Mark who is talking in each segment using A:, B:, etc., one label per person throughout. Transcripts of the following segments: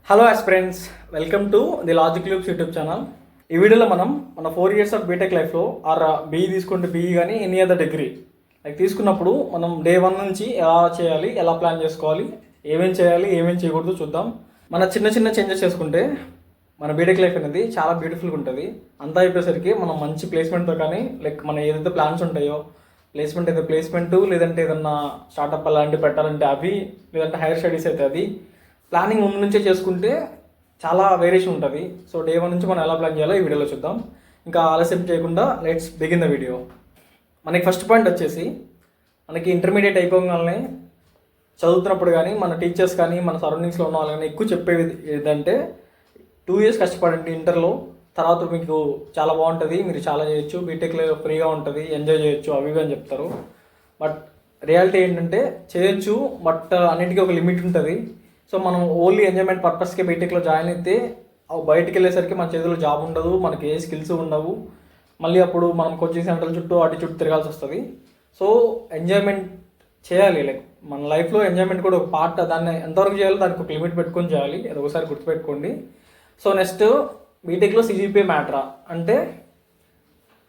A: Hello aspirants, welcome to the logic loops YouTube channel. ఈ వీడియోలో మనం మన 4 years ఆఫ్ బీటెక్ లైఫ్లో ఆర్ బీఈ తీసుకుంటే బీఈ కానీ ఎనీ అదర్ డిగ్రీ తీసుకున్నప్పుడు మనం డే 1 నుంచి ఎలా చేయాలి, ఎలా ప్లాన్ చేసుకోవాలి, ఏమేం చేయాలి, ఏమేం చేయకూడదు చూద్దాం. మన చిన్న చిన్న చేంజెస్ చేసుకుంటే మన బీటెక్ లైఫ్ అనేది చాలా బ్యూటిఫుల్గా ఉంటుంది. అంతా అయిపోయేసరికి మనం మంచి ప్లేస్మెంట్తో కానీ మన ఏదైతే ప్లాన్స్ ఉంటాయో ప్లేస్మెంట్ లేదంటే ఏదన్నా స్టార్టప్ అలాంటివి పెట్టాలంటే అవి, లేదంటే హైయర్ స్టడీస్ అయితే అది ప్లానింగ్ ముందు నుంచే చేసుకుంటే చాలా వేరియేషన్ ఉంటుంది. సో డే 1 నుంచి మనం ఎలా ప్లాన్ చేయాలో ఈ వీడియోలో చూద్దాం. ఇంకా ఆలస్యం చేయకుండా లెట్స్ బిగిన్ ద వీడియో. మనకి ఫస్ట్ పాయింట్ వచ్చేసి, మనకి ఇంటర్మీడియట్ అయిపోగానే చదువుతున్నప్పుడు కానీ మన టీచర్స్ కానీ మన సరౌండింగ్స్లో ఉన్న వాళ్ళు కానీ ఎక్కువ చెప్పేది ఏంటంటే 2 years కష్టపడండి ఇంటర్లో, తర్వాత మీకు చాలా బాగుంటుంది, మీరు చాలా చేయొచ్చు, బీటెక్లో ఫ్రీగా ఉంటుంది, ఎంజాయ్ చేయొచ్చు అవి అని చెప్తారు. బట్ రియాలిటీ ఏంటంటే చేయొచ్చు, బట్ అన్నిటికీ ఒక లిమిట్ ఉంటుంది. సో మనం ఓన్లీ ఎంజాయ్మెంట్ పర్పస్కి బీటెక్లో జాయిన్ అయితే బయటికి వెళ్ళేసరికి మన చేతిలో జాబ్ ఉండదు, మనకి ఏ స్కిల్స్ ఉండవు. మళ్ళీ అప్పుడు మనం కోచింగ్ సెంటర్ల చుట్టూ అటు చుట్టూ తిరగాల్సి వస్తుంది. సో ఎంజాయ్మెంట్ చేయాలి, మన లైఫ్లో ఎంజాయ్మెంట్ కూడా ఒక పార్ట్. దాన్ని ఎంతవరకు చేయాలో దానికి ఒక లిమిట్ పెట్టుకొని చేయాలి, అది ఒకసారి గుర్తుపెట్టుకోండి. సో నెక్స్ట్, బీటెక్లో సిజిపిఏ మ్యాటరా అంటే,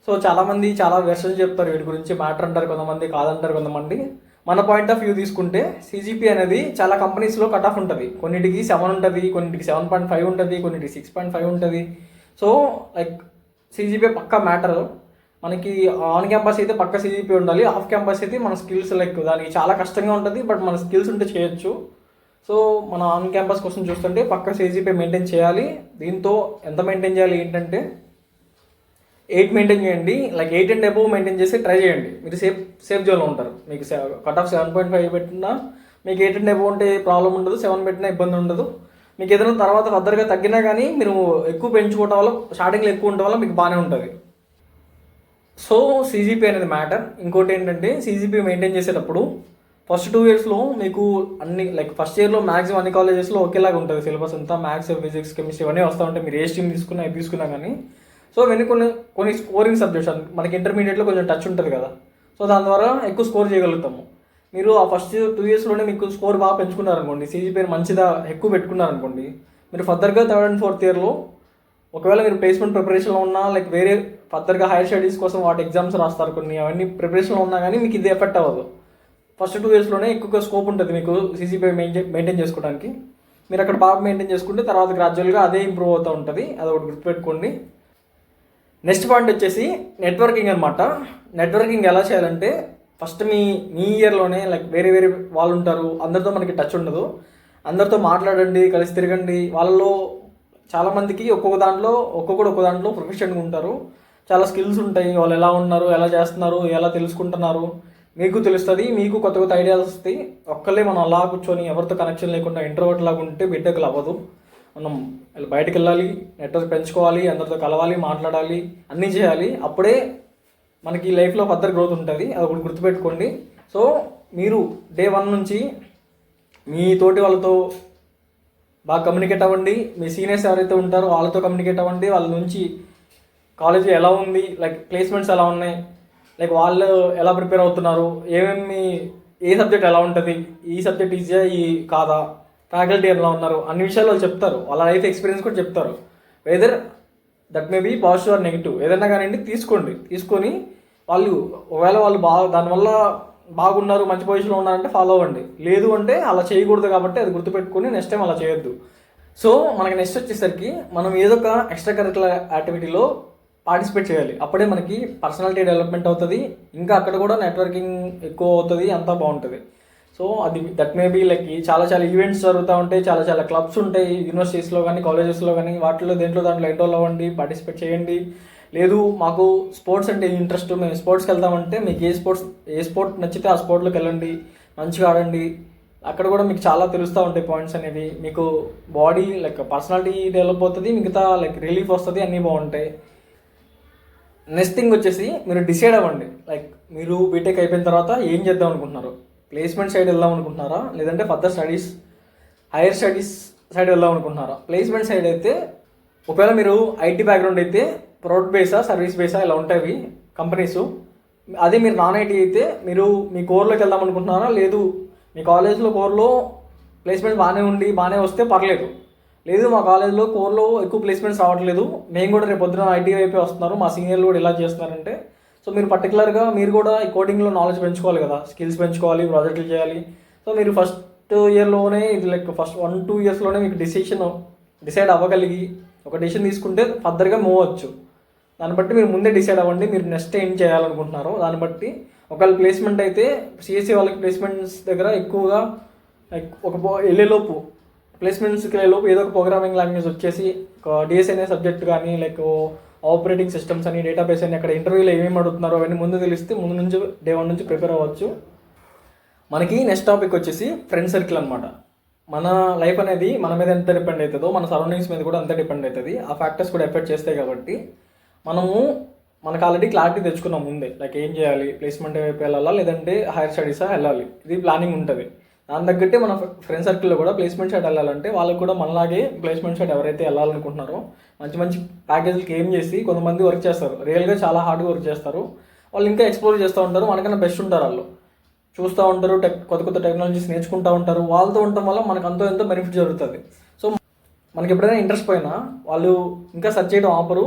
A: సో చాలామంది చాలా వెర్షన్స్ చెప్తారు వీటి గురించి. మ్యాటర్ అంటారు కొంతమంది, కాదంటారు కొంతమంది. మన పాయింట్ ఆఫ్ వ్యూ తీసుకుంటే సిజిపి అనేది చాలా కంపెనీస్లో కట్ ఆఫ్ ఉంటుంది. కొన్నిటికి 7 ఉంటుంది, కొన్నిటికి 7.5 ఉంటుంది, కొన్నిటికి 6.5 ఉంటుంది. సో సిజిపిఏ పక్కా మ్యాటర్. మనకి ఆన్ క్యాంపస్ అయితే పక్క సిజిపిఏ ఉండాలి, ఆఫ్ క్యాంపస్ అయితే మన స్కిల్స్ దానికి చాలా కష్టంగా ఉంటుంది, బట్ మన స్కిల్స్ ఉంటే చేయొచ్చు. సో మన ఆన్ క్యాంపస్ కోసం చూస్తుంటే పక్క సిజిపిఏ మెయింటైన్ చేయాలి. దీంతో ఎంత మెయింటైన్ చేయాలి ఏంటంటే 8 మెయింటైన్ చేయండి, 8 and above మెయింటైన్ చేసి ట్రై చేయండి. మీరు సేఫ్ జోన్లో ఉంటారు. మీకు కట్ ఆఫ్ 7.5 పెట్టినా మీకు 8 and above ఉంటే ప్రాబ్లం ఉండదు, 7 పెట్టినా ఇబ్బంది ఉండదు. మీకు ఏదైనా తర్వాత ఫర్దర్గా తగ్గినా కానీ మీరు ఎక్కువ పెంచుకోవడం వల్ల, స్టార్టింగ్లో ఎక్కువ ఉండడం వల్ల మీకు బాగానే ఉంటుంది. సో సిజిపి అనేది మ్యాటర్. ఇంకోటి ఏంటంటే, సిజిపి మెయింటైన్ చేసేటప్పుడు ఫస్ట్ 2 yearsలో మీకు అన్ని ఫస్ట్ ఇయర్లో మ్యాక్సిమం అన్ని కాలేజెస్లో ఒకేలాగా ఉంటుంది సిలబస్ అంతా. మ్యాథ్స్, ఫిజిక్స్, కెమిస్ట్రీ ఇవన్నీ వస్తూ ఉంటాయి. మీరు ఏ స్ట్రీమ్ తీసుకున్నా కానీ. సో ఇవన్నీ కొన్ని స్కోరింగ్ సబ్జెక్ట్స్ మనకి ఇంటర్మీడియట్లో కొంచెం టచ్ ఉంటుంది కదా. సో దాని ద్వారా ఎక్కువ స్కోర్ చేయగలుగుతాము. మీరు ఆ ఫస్ట్ 2 yearsలోనే మీకు స్కోర్ బాగా పెంచుకున్నారనుకోండి, సిజిపిఏ మంచిదా ఎక్కువ పెట్టుకున్నారనుకోండి, మీరు ఫర్దర్గా 3rd and 4th yearలో ఒకవేళ మీరు ప్లేస్మెంట్ ప్రిపరేషన్లో ఉన్నా, వేరే ఫర్దర్గా హైయర్ స్టడీస్ కోసం వాటి ఎగ్జామ్స్ రాస్తారు కొన్ని, అవన్నీ ప్రిపరేషన్లో ఉన్నా కానీ మీకు ఇది ఎఫెక్ట్ అవ్వదు. ఫస్ట్ 2 yearsలోనే ఎక్కువగా స్కోప్ ఉంటుంది మీకు సిజిపిఏ మెయింటైన్ చేసుకోవడానికి. మీరు అక్కడ బాగా మెయింటైన్ చేసుకుంటే తర్వాత గ్రాడ్యువల్గా అదే ఇంప్రూవ్ అవుతూ ఉంటుంది. అది ఒకటి గుర్తుపెట్టుకోండి. నెక్స్ట్ పాయింట్ వచ్చేసి నెట్వర్కింగ్ అనమాట. నెట్వర్కింగ్ ఎలా చేయాలంటే, ఫస్ట్ మీ ఇయర్లోనే వేరే వాళ్ళు ఉంటారు, అందరితో మనకి టచ్ ఉండదు. అందరితో మాట్లాడండి, కలిసి తిరగండి. వాళ్ళలో చాలామందికి ఒక్కొక్క దాంట్లో ప్రొఫెషన్గా ఉంటారు, చాలా స్కిల్స్ ఉంటాయి. వాళ్ళు ఎలా ఉన్నారు, ఎలా చేస్తున్నారు, ఎలా తెలుసుకుంటున్నారు మీకు తెలుస్తుంది. మీకు కొత్త ఐడియాస్ వస్తాయి. ఒక్కళ్ళే మనం అలా కూర్చొని ఎవరితో కనెక్షన్ లేకుండా ఇంట్రోవర్ట్ లాగా ఉంటే బీటెక్లు అవ్వదు. మనం బయటకు వెళ్ళాలి, నెట్వర్క్ పెంచుకోవాలి, అందరితో కలవాలి, మాట్లాడాలి, అన్నీ చేయాలి. అప్పుడే మనకి లైఫ్లో ఫర్దర్ గ్రోత్ ఉంటుంది. అది ఒకటి గుర్తుపెట్టుకోండి. సో మీరు డే 1 నుంచి మీ తోటి వాళ్ళతో బాగా కమ్యూనికేట్ అవ్వండి. మీ సీనియర్స్ ఎవరైతే ఉంటారో వాళ్ళతో కమ్యూనికేట్ అవ్వండి. వాళ్ళ నుంచి కాలేజీ ఎలా ఉంది, ప్లేస్మెంట్స్ ఎలా ఉన్నాయి, వాళ్ళు ఎలా ప్రిపేర్ అవుతున్నారు, ఏ సబ్జెక్ట్ ఎలా ఉంటుంది, ఈ సబ్జెక్ట్ ఈజీగా ఈ కాదా, ఫ్యాకల్టీ ఎలా ఉన్నారు, అన్ని విషయాలు వాళ్ళు చెప్తారు. వాళ్ళ లైఫ్ ఎక్స్పీరియన్స్ కూడా చెప్తారు. Whether that may be positive or negative, ఏదైనా కానివ్వండి తీసుకొని ఒకవేళ వాళ్ళు దానివల్ల బాగున్నారు, మంచి పొజిషన్లో ఉన్నారంటే ఫాలో అవ్వండి. లేదు అంటే అలా చేయకూడదు. కాబట్టి అది గుర్తుపెట్టుకొని నెక్స్ట్ టైం అలా చేయొద్దు. సో మనకి నెక్స్ట్ వచ్చేసరికి మనం ఏదో ఒక ఎక్స్ట్రా కరికులర్ యాక్టివిటీలో పార్టిసిపేట్ చేయాలి. అప్పుడే మనకి పర్సనాలిటీ డెవలప్మెంట్ అవుతుంది. ఇంకా అక్కడ కూడా నెట్వర్కింగ్ ఎక్కువ అవుతుంది, అంతా బాగుంటుంది. సో అది దట్ మే బీ చాలా ఈవెంట్స్ జరుగుతూ ఉంటాయి, చాలా క్లబ్స్ ఉంటాయి యూనివర్సిటీస్లో కానీ, కాలేజెస్లో కానీ. దాంట్లో ఎన్రోల్ అవ్వండి, పార్టిసిపేట్ చేయండి. లేదు మాకు స్పోర్ట్స్ అంటే ఇంట్రెస్ట్, మేము స్పోర్ట్స్కి వెళ్తామంటే మీకు ఏ స్పోర్ట్ నచ్చితే ఆ స్పోర్ట్లోకి వెళ్ళండి, మంచిగా ఆడండి. అక్కడ కూడా మీకు చాలా తెలుస్తూ ఉంటాయి పాయింట్స్ అనేవి. మీకు బాడీ పర్సనాలిటీ డెవలప్ అవుతుంది, మిగతా రిలీఫ్ వస్తుంది, అన్నీ బాగుంటాయి. నెక్స్ట్ థింగ్ వచ్చేసి, మీరు డిసైడ్ అవ్వండి. మీరు బీటెక్ అయిపోయిన తర్వాత ఏం చేద్దాం అనుకుంటున్నారు. ప్లేస్మెంట్ సైడ్ వెళ్దాం అనుకుంటున్నారా, లేదంటే further studies higher studies side వెళ్దాం అనుకుంటున్నారా. ప్లేస్మెంట్ సైడ్ అయితే ఒకవేళ మీరు ఐటీ బ్యాక్గ్రౌండ్ అయితే ప్రొడక్ట్ బేసా, సర్వీస్ బేసా ఇలా ఉంటాయి కంపెనీస్. అదే మీరు నాన్ ఐటీ అయితే మీరు మీ కోర్లోకి వెళ్దాం అనుకుంటున్నారా, లేదు మీ కాలేజ్లో కోర్లో ప్లేస్మెంట్ బాగానే వస్తే పర్లేదు. లేదు మా కాలేజ్లో కోర్లో ఎక్కువ ప్లేస్మెంట్స్ రావట్లేదు, మేము కూడా రేపు పొద్దున ఐటీ వైపే వస్తున్నారు, మా సీనియర్లు కూడా ఇలా చేస్తున్నారంటే, సో మీరు పర్టికులర్గా మీరు కూడా ఈ కోడింగ్లో నాలెడ్జ్ పెంచుకోవాలి కదా, స్కిల్స్ పెంచుకోవాలి, ప్రాజెక్టులు చేయాలి. సో మీరు ఫస్ట్ ఇయర్లోనే ఇది లైక్ ఫస్ట్ 1-2 ఇయర్స్లోనే మీకు డిసైడ్ అవ్వగలిగి ఒక డెసిషన్ తీసుకుంటే ఫర్దర్గా మూవ్ అవ్వచ్చు. దాన్ని బట్టి మీరు ముందే డిసైడ్ అవ్వండి మీరు నెక్స్ట్ ఏం చేయాలనుకుంటున్నారో దాన్ని బట్టి. ఒకవేళ ప్లేస్మెంట్ అయితే సిఎస్సి వాళ్ళకి ప్లేస్మెంట్స్ దగ్గర ఎక్కువగా ఒక వెళ్ళేలోపు ప్లేస్మెంట్స్కి వెళ్ళేలోపు ఏదో ఒక ప్రోగ్రామింగ్ లాంగ్వేజ్ వచ్చేసి ఒక డిఎస్ అనే సబ్జెక్ట్ కానీ లైక్ ఆపరేటింగ్ సిస్టమ్స్ అని డేటాబేస్ అని అక్కడ ఇంటర్వ్యూలో ఏమేమి అడుగుతున్నారో అవన్నీ ముందు తెలిస్తే ముందు నుంచి డే 1 నుంచి ప్రిపేర్ అవ్వచ్చు. మనకి నెక్స్ట్ టాపిక్ వచ్చేసి ఫ్రెండ్ సర్కిల్ అనమాట. మన లైఫ్ అనేది మన మీద ఎంత డిపెండ్ అవుతుందో మన సరౌండింగ్స్ మీద కూడా అంత డిపెండ్ అవుతుంది. ఆ ఫ్యాక్టర్స్ కూడా ఎఫెక్ట్ చేస్తాయి కాబట్టి మనకు ఆల్రెడీ క్లారిటీ తెచ్చుకున్నాం ముందే, లైక్ ఏం చేయాలి, ప్లేస్మెంట్ వైపు వెళ్ళాలా లేదంటే హైయర్ స్టడీసా వెళ్ళాలి, ఇది ప్లానింగ్ ఉంటుంది. దాని తగ్గట్టే మన ఫ్రెండ్ సర్కిల్లో కూడా ప్లేస్మెంట్ సైడ్ వెళ్ళాలంటే వాళ్ళకి కూడా మనలాగే ప్లేస్మెంట్ సైడ్ ఎవరైతే వెళ్ళాలనుకుంటున్నారో మంచి మంచి ప్యాకేజీలకి ఏం చేసి కొంతమంది వర్క్ చేస్తారు, రియల్గా చాలా హార్డ్గా వర్క్ చేస్తారు, వాళ్ళు ఇంకా ఎక్స్ప్లోర్ చేస్తూ ఉంటారు, మనకన్నా బెస్ట్ ఉంటారు, వాళ్ళు చూస్తూ ఉంటారు, కొత్త కొత్త టెక్నాలజీస్ నేర్చుకుంటూ ఉంటారు. వాళ్ళతో ఉండటం వల్ల మనకు ఎంతో బెనిఫిట్ జరుగుతుంది. సో మనకి ఎప్పుడైనా ఇంట్రెస్ట్ పోయినా వాళ్ళు ఇంకా సెర్చ్ చేయడం ఆపరు,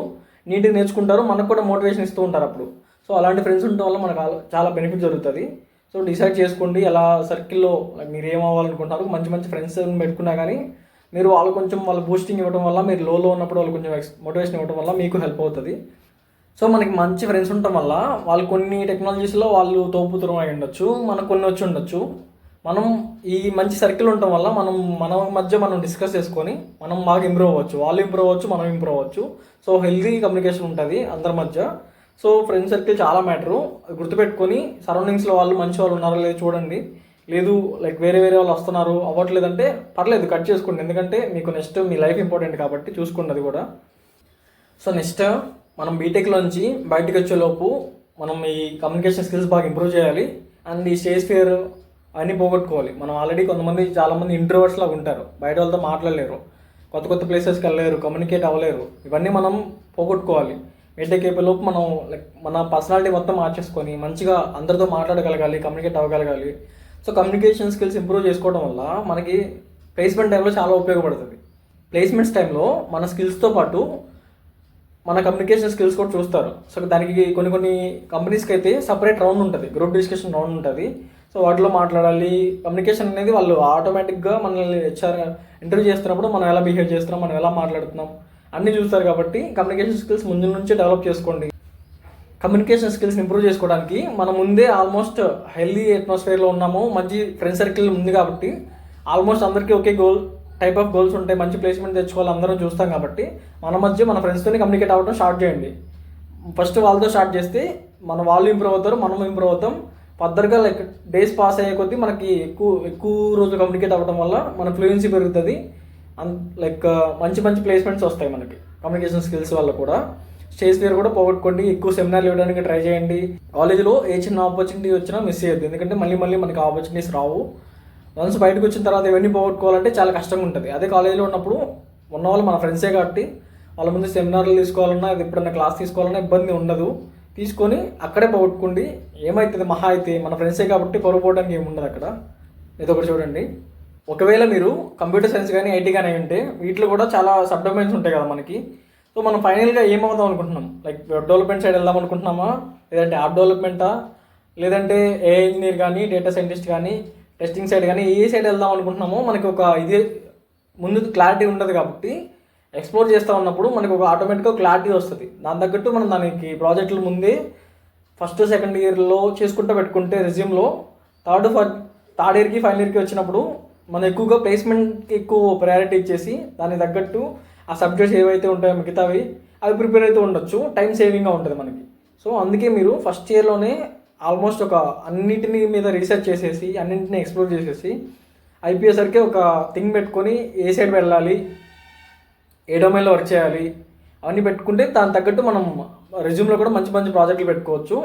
A: నీట్గా నేర్చుకుంటారు, మనకు కూడా మోటివేషన్ ఇస్తూ ఉంటారు అప్పుడు. సో అలాంటి ఫ్రెండ్స్ ఉండటం వల్ల మనకు చాలా బెనిఫిట్ జరుగుతుంది. సో డిసైడ్ చేసుకోండి ఎలా సర్కిల్లో మీరు ఏం అవ్వాలనుకుంటున్నారు. మంచి మంచి ఫ్రెండ్స్ పెట్టుకున్నా కానీ మీరు వాళ్ళు కొంచెం వాళ్ళు బూస్టింగ్ ఇవ్వడం వల్ల, మీరు లోలో ఉన్నప్పుడు వాళ్ళు కొంచెం మోటివేషన్ ఇవ్వడం వల్ల మీకు హెల్ప్ అవుతుంది. సో మనకి మంచి ఫ్రెండ్స్ ఉండటం వల్ల వాళ్ళు కొన్ని టెక్నాలజీస్లో వాళ్ళు తోపుతురం అయి ఉండొచ్చు, మనకు కొన్ని వచ్చి ఉండొచ్చు. మనం ఈ మంచి సర్కిల్ ఉండటం వల్ల మన మధ్య మనం డిస్కస్ చేసుకొని మనం బాగా ఇంప్రూవ్ అవ్వచ్చు, వాళ్ళు ఇంప్రూవ్ అవ్వచ్చు, మనం ఇంప్రూవ్ అవ్వచ్చు. సో హెల్తీ కమ్యూనికేషన్ ఉంటుంది అందరి మధ్య. సో ఫ్రెండ్ సర్కిల్ చాలా మ్యాటరు, గుర్తుపెట్టుకొని సరౌండింగ్స్లో వాళ్ళు మంచి వాళ్ళు ఉన్నారో లేదో చూడండి. లేదు లైక్ వేరే వాళ్ళు వస్తున్నారు అవ్వట్లేదంటే పర్లేదు, కట్ చేసుకోండి, ఎందుకంటే మీకు నెక్స్ట్ మీ లైఫ్ ఇంపార్టెంట్ కాబట్టి చూసుకోండి అది కూడా. సో నెక్స్ట్ మనం బీటెక్లోంచి బయటకు వచ్చేలోపు మనం ఈ కమ్యూనికేషన్ స్కిల్స్ బాగా ఇంప్రూవ్ చేయాలి. అండ్ ఈ స్టేజ్ ఫియర్ అన్నీ పోగొట్టుకోవాలి. మనం ఆల్రెడీ చాలామంది ఇంట్రోవర్ట్స్ లాగా ఉంటారు, బయట వాళ్ళతో మాట్లాడలేరు, కొత్త ప్లేసెస్కి వెళ్ళలేరు, కమ్యూనికేట్ అవ్వలేరు. ఇవన్నీ మనం పోగొట్టుకోవాలి. బీటెక్ అయిపోయేలోపు మనం లైక్ మన పర్సనాలిటీ మొత్తం మార్చేసుకొని మంచిగా అందరితో మాట్లాడగలగాలి, కమ్యూనికేట్ అవ్వగలగాలి. సో కమ్యూనికేషన్ స్కిల్స్ ఇంప్రూవ్ చేసుకోవడం వల్ల మనకి ప్లేస్మెంట్ టైంలో చాలా ఉపయోగపడుతుంది. ప్లేస్మెంట్స్ టైంలో మన స్కిల్స్తో పాటు మన కమ్యూనికేషన్ స్కిల్స్ కూడా చూస్తారు. సో దానికి కొన్ని కంపెనీస్కి అయితే సపరేట్ రౌండ్ ఉంటుంది, గ్రూప్ డిస్కషన్ రౌండ్ ఉంటుంది. సో వాటిలో మాట్లాడాలి. కమ్యూనికేషన్ అనేది వాళ్ళు ఆటోమేటిక్గా మనల్ని ఇంటర్వ్యూ చేస్తున్నప్పుడు మనం ఎలా బిహేవ్ చేస్తున్నాం, మనం ఎలా మాట్లాడుతున్నాం అన్నీ చూస్తారు. కాబట్టి కమ్యూనికేషన్ స్కిల్స్ ముందు నుంచే డెవలప్ చేసుకోండి. కమ్యూనికేషన్ స్కిల్స్ ఇంప్రూవ్ చేసుకోవడానికి మనం ముందే ఆల్మోస్ట్ హెల్దీ అట్మాస్ఫియర్లో ఉన్నాము, మంచి ఫ్రెండ్ సర్కిల్ ఉంది కాబట్టి ఆల్మోస్ట్ అందరికీ ఒకే టైప్ ఆఫ్ గోల్స్ ఉంటాయి, మంచి ప్లేస్మెంట్ తెచ్చుకోవాలి అందరం చూస్తాం. కాబట్టి మన ఫ్రెండ్స్తోనే కమ్యూనికేట్ అవ్వడం స్టార్ట్ చేయండి. ఫస్ట్ వాళ్ళతో స్టార్ట్ చేస్తే వాళ్ళు ఇంప్రూవ్ అవుతారు, మనం ఇంప్రూవ్ అవుతాం. ఫర్దర్గా లైక్ డేస్ పాస్ అయ్యే కొద్దీ మనకి ఎక్కువ రోజులు కమ్యూనికేట్ అవ్వడం వల్ల మన ఫ్లూయెన్సీ పెరుగుతుంది. లైక్ మంచి ప్లేస్మెంట్స్ వస్తాయి మనకి కమ్యూనికేషన్ స్కిల్స్ వల్ల కూడా. స్టేజ్ ఫియర్ కూడా పోగొట్టుకోండి, ఎక్కువ సెమినార్లు ఇవ్వడానికి ట్రై చేయండి. కాలేజీలో ఏ చిన్న ఆపర్చునిటీ వచ్చినా మిస్ చేయొద్దు, ఎందుకంటే మళ్ళీ మనకి ఆపర్చునిటీస్ రావు. వన్స్ బయటకు వచ్చిన తర్వాత ఇవన్నీ పోగొట్టుకోవాలంటే చాలా కష్టంగా ఉంటుంది. అదే కాలేజీలో ఉన్నప్పుడు ఉన్నవాళ్ళు మన ఫ్రెండ్సే కాబట్టి వాళ్ళ ముందు సెమినార్లు తీసుకోవాలన్నా ఎప్పుడన్నా క్లాస్ తీసుకోవాలన్నా ఇబ్బంది ఉండదు. తీసుకొని అక్కడే పోగొట్టుకోండి. ఏమవుతుంది మహా అయితే మన ఫ్రెండ్సే కాబట్టి పొరపోవడానికి ఏముండదు అక్కడ. ఇది ఒకటి చూడండి. ఒకవేళ మీరు కంప్యూటర్ సైన్స్ కానీ ఐటీ కానీ ఉంటే వీటిలో కూడా చాలా సబ్ డొమైన్స్ ఉంటాయి కదా మనకి. సో మనం ఫైనల్గా ఏమవుదాం అనుకుంటున్నాం, లైక్ వెబ్ డెవలప్మెంట్ సైడ్ వెళ్దాం అనుకుంటున్నామా, లేదంటే యాప్ డెవలప్మెంటా, లేదంటే ఏఐ ఇంజనీర్ కానీ, డేటా సైంటిస్ట్ కానీ, టెస్టింగ్ సైడ్ కానీ, ఏ సైడ్ వెళ్దాం అనుకుంటున్నామో మనకి ఒక ఇది ముందు క్లారిటీ ఉండదు. కాబట్టి ఎక్స్ప్లోర్ చేస్తూ ఉన్నప్పుడు మనకు ఒక ఆటోమేటిక్గా క్లారిటీ వస్తుంది. దాని తగ్గట్టు మనం దానికి ప్రాజెక్టులు ముందే ఫస్ట్ సెకండ్ ఇయర్లో చేసుకుంటూ పెట్టుకుంటే రెజ్యూమ్లో థర్డ్ ఇయర్కి ఫైనల్ ఇయర్కి వచ్చినప్పుడు మనం ఎక్కువగా ప్లేస్మెంట్కి ఎక్కువ ప్రయారిటీ ఇచ్చేసి దానికి తగ్గట్టు ఆ సబ్జెక్ట్స్ ఏవైతే ఉంటాయో మిగతావి అవి ప్రిపేర్ అయితే ఉండొచ్చు, టైం సేవింగ్గా ఉంటుంది మనకి. సో అందుకే మీరు ఫస్ట్ ఇయర్లోనే ఆల్మోస్ట్ ఒక అన్నింటినీ మీద రీసెర్చ్ చేసేసి అన్నింటినీ ఎక్స్ప్లోర్ చేసేసి అయిపోయేసరికి ఒక థింగ్ పెట్టుకొని ఏ సైడ్ వెళ్ళాలి, ఏ డొమైన్లో వర్క్ చేయాలి అవన్నీ పెట్టుకుంటే దాని తగ్గట్టు మనం రెజ్యూమ్లో కూడా మంచి ప్రాజెక్టులు పెట్టుకోవచ్చు.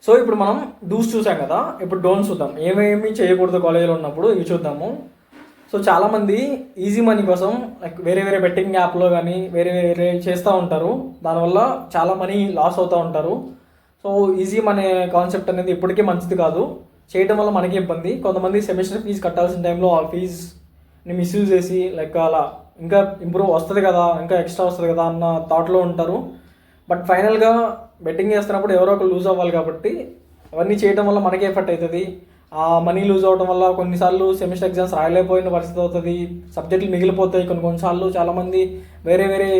A: సో ఇప్పుడు మనం డూస్ చూసాం కదా, ఇప్పుడు డోంట్స్ చూద్దాం. ఏమేమి చేయకూడదు కాలేజీలో ఉన్నప్పుడు ఇవి చూద్దాము. సో చాలామంది ఈజీ మనీ కోసం లైక్ వేరే బెట్టింగ్ యాప్లో కానీ వేరే చేస్తూ ఉంటారు. దానివల్ల చాలా మనీ లాస్ అవుతూ ఉంటారు. సో ఈజీ మనీ కాన్సెప్ట్ అనేది ఇప్పటికీ మంచిది కాదు, చేయడం వల్ల మనకి ఇబ్బంది. కొంతమంది సెమిస్టర్ ఫీజు కట్టాల్సిన టైంలో ఆ ఫీజుని మిస్యూజ్ చేసి లైక్ అలా ఇంకా ఇంప్రూవ్ వస్తుంది కదా, ఇంకా ఎక్స్ట్రా వస్తుంది కదా అన్న థాట్లో ఉంటారు. బట్ ఫైనల్గా బెట్టింగ్ చేస్తున్నప్పుడు ఎవరో ఒకరు లూజ్ అవ్వాలి కాబట్టి అవన్నీ చేయడం వల్ల మనకే ఎఫెక్ట్ అవుతుంది. ఆ మనీ లూజ్ అవ్వడం వల్ల కొన్నిసార్లు సెమిస్టర్ ఎగ్జామ్స్ రాయలేకపోయిన పరిస్థితి అవుతుంది, సబ్జెక్టులు మిగిలిపోతాయి. కొన్నిసార్లు చాలామంది వేరే వేరే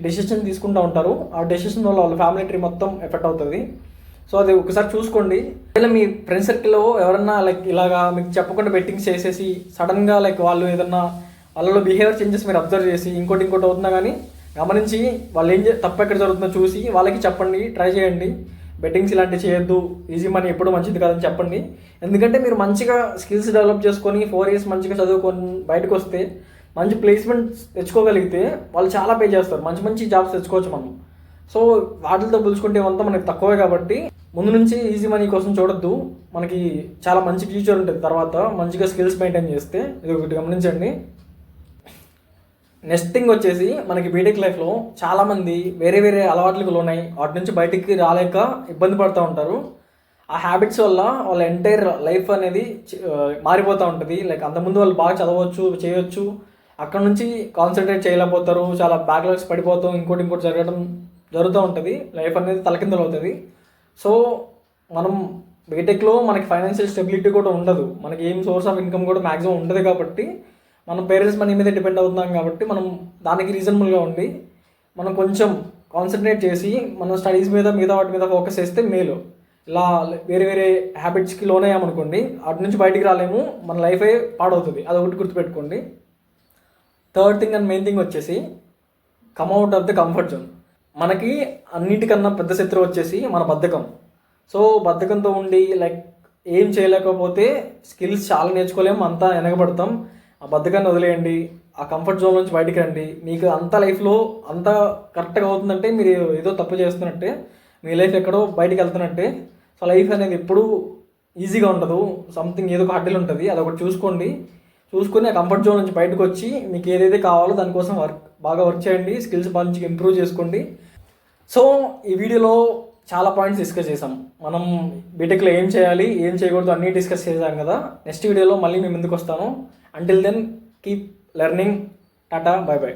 A: డెసిషన్ తీసుకుంటూ ఉంటారు. ఆ డెసిషన్ వల్ల వాళ్ళ ఫ్యామిలీ ట్రీ మొత్తం ఎఫెక్ట్ అవుతుంది. సో అది ఒకసారి చూసుకోండి. ఒకవేళ మీ ఫ్రెండ్ సర్కిల్లో ఎవరన్నా లైక్ ఇలాగా మీకు చెప్పకుండా బెట్టింగ్స్ చేసేసి సడన్గా లైక్ వాళ్ళు ఏదన్నా వాళ్ళలో బిహేవియర్ చేంజెస్ మీరు అబ్జర్వ్ చేసి ఇంకోటి అవుతున్నా కానీ గమనించి వాళ్ళు తప్పు ఎక్కడ జరుగుతుందో చూసి వాళ్ళకి చెప్పండి, ట్రై చేయండి. బెట్టింగ్స్ ఇలాంటివి చేయొద్దు, ఈజీ మనీ ఎప్పుడు మంచిది కాదని చెప్పండి. ఎందుకంటే మీరు మంచిగా స్కిల్స్ డెవలప్ చేసుకొని 4 years మంచిగా చదువుకొని బయటకు వస్తే మంచి ప్లేస్మెంట్స్ తెచ్చుకోగలిగితే వాళ్ళు చాలా పే చేస్తారు, మంచి మంచి జాబ్స్ తెచ్చుకోవచ్చు మనం. సో వాటితో పిలుచుకుంటే అంతా మనకి తక్కువే కాబట్టి ముందు నుంచి ఈజీ మనీ కోసం చూడొద్దు. మనకి చాలా మంచి ఫ్యూచర్ ఉంటుంది తర్వాత మంచిగా స్కిల్స్ మెయింటైన్ చేస్తే. ఇది ఒకటి గమనించండి. నెక్స్ట్ థింగ్ వచ్చేసి మనకి బీటెక్ లైఫ్లో చాలామంది వేరే వేరే అలవాట్లకు లోనై వాటి నుంచి బయటికి రాలేక ఇబ్బంది పడుతూ ఉంటారు. ఆ హ్యాబిట్స్ వల్ల వాళ్ళ ఎంటైర్ లైఫ్ అనేది మారిపోతూ ఉంటుంది. లైక్ అంతకుముందు వాళ్ళు బాగా చదవచ్చు, చేయొచ్చు, అక్కడ నుంచి కాన్సన్ట్రేట్ చేయలేకపోతారు, చాలా బ్యాక్లాగ్స్ పడిపోతాం, ఇంకోటి జరుగుతూ ఉంటుంది. లైఫ్ అనేది తలకిందులు అవుతుంది. సో మనం బీటెక్లో మనకి ఫైనాన్షియల్ స్టెబిలిటీ కూడా ఉండదు, మనకి ఏం సోర్స్ ఆఫ్ ఇన్కమ్ కూడా మ్యాక్సిమం ఉండదు. కాబట్టి మనం పేరెంట్స్ మనీ మీద డిపెండ్ అవుతున్నాం కాబట్టి మనం దానికి రీజనబుల్గా ఉండి మనం కొంచెం కాన్సన్ట్రేట్ చేసి మన స్టడీస్ మీద మిగతా వాటి మీద ఫోకస్ చేస్తే మేలు. ఇలా వేరే వేరే హ్యాబిట్స్కి లోనయ్యామనుకోండి అటు నుంచి బయటికి రాలేము, మన లైఫే పాడవుతుంది. అది ఒకటి గుర్తుపెట్టుకోండి. Third thing and main thing వచ్చేసి come out of the comfort zone. మనకి అన్నిటికన్నా పెద్ద శత్రువు వచ్చేసి మన బద్ధకం. సో బద్ధకంతో ఉండి లైక్ ఏం చేయలేకపోతే స్కిల్స్ చాలా నేర్చుకోలేము, అంతా వెనకబడతాం. ఆ బద్ధకాన్ని వదిలేయండి, ఆ కంఫర్ట్ జోన్ నుంచి బయటికి రండి. మీకు అంత లైఫ్లో అంత కరెక్ట్గా అవుతుందంటే మీరు ఏదో తప్పు చేస్తున్నట్టే, మీ లైఫ్ ఎక్కడో బయటికి వెళ్తున్నట్టే. సో లైఫ్ అనేది ఎప్పుడూ ఈజీగా ఉండదు, సంథింగ్ ఏదో ఒక హడ్డీలు ఉంటుంది. అదొకటి చూసుకొని ఆ కంఫర్ట్ జోన్ నుంచి బయటకు వచ్చి మీకు ఏదైతే కావాలో దానికోసం బాగా వర్క్ చేయండి, స్కిల్స్ మంచిగా ఇంప్రూవ్ చేసుకోండి. సో ఈ వీడియోలో చాలా పాయింట్స్ డిస్కస్ చేసాం. మనం బీటెక్లో ఏం చేయాలి, ఏం చేయకూడదు అన్నీ డిస్కస్ చేసాం కదా. నెక్స్ట్ వీడియోలో మళ్ళీ మేము ముందుకు వస్తాను. Until then keep learning. టాటా, బై బై.